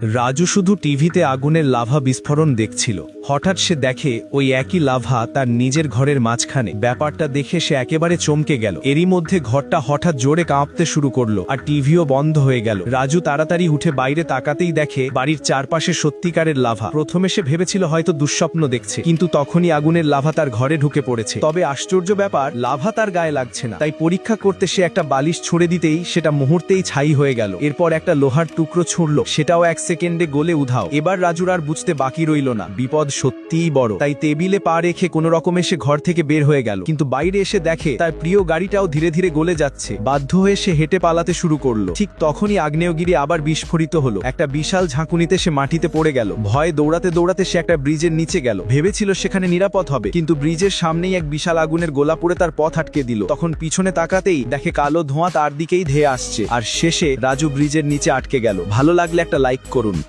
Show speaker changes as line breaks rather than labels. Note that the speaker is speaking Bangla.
রাজু শুধু টিভিতে আগুনের লাভা বিস্ফোরণ দেখছিল। হঠাৎ সে দেখে ওই একই লাভা তার নিজের ঘরের মাঝখানে। ব্যাপারটা দেখে সে একেবারে চমকে গেল। এরই মধ্যে ঘরটা হঠাৎ জোরে কাঁপতে শুরু করলো আর টিভিও বন্ধ হয়ে গেল। রাজু তাড়াতাড়ি উঠে বাইরে তাকাতেই দেখে বাড়ির চারপাশে সত্যিকারের লাভা। প্রথমে সে ভেবেছিল হয়তো দুঃস্বপ্ন দেখছে, কিন্তু তখনই আগুনের লাভা তার ঘরে ঢুকে পড়েছে। তবে আশ্চর্য ব্যাপার, লাভা তার গায়ে লাগছে না। তাই পরীক্ষা করতে সে একটা বালিশ ছুঁড়ে দিতেই সেটা মুহূর্তেই ছাই হয়ে গেল। এরপর একটা লোহার টুকরো ছুঁড়ল, সেটাও 1 সেকেন্ডে গলে উধাও। এবার রাজুর আর বুঝতে বাকি রইল না, বিপদ সত্যিই বড়। তাই টেবিলে পা রেখে কোনো রকমে সে ঘর থেকে বের হয়ে গেল। কিন্তু বাইরে এসে দেখে তার প্রিয় গাড়িটাও ধীরে ধীরে গলে যাচ্ছে। বাধ্য হয়ে সে হেঁটে পালাতে শুরু করলো। ঠিক তখনই আগ্নেয়গিরি আবার বিস্ফোরিত হলো। একটা বিশাল ঝাঁকুনিতে সে মাটিতে পড়ে গেল। ভয়ে দৌড়াতে দৌড়াতে সে একটা ব্রিজের নিচে গেল। ভেবেছিল সেখানে নিরাপদ হবে, কিন্তু ব্রিজের সামনেই এক বিশাল আগুনের গোলা পড়ে তার পথ আটকে দিল। তখন পিছনে তাকাতেই দেখে কালো ধোঁয়া তার দিকেই ধেয়ে আসছে। আর শেষে রাজু ব্রিজের নিচে আটকে গেল। ভালো লাগলে একটা লাইক করুন।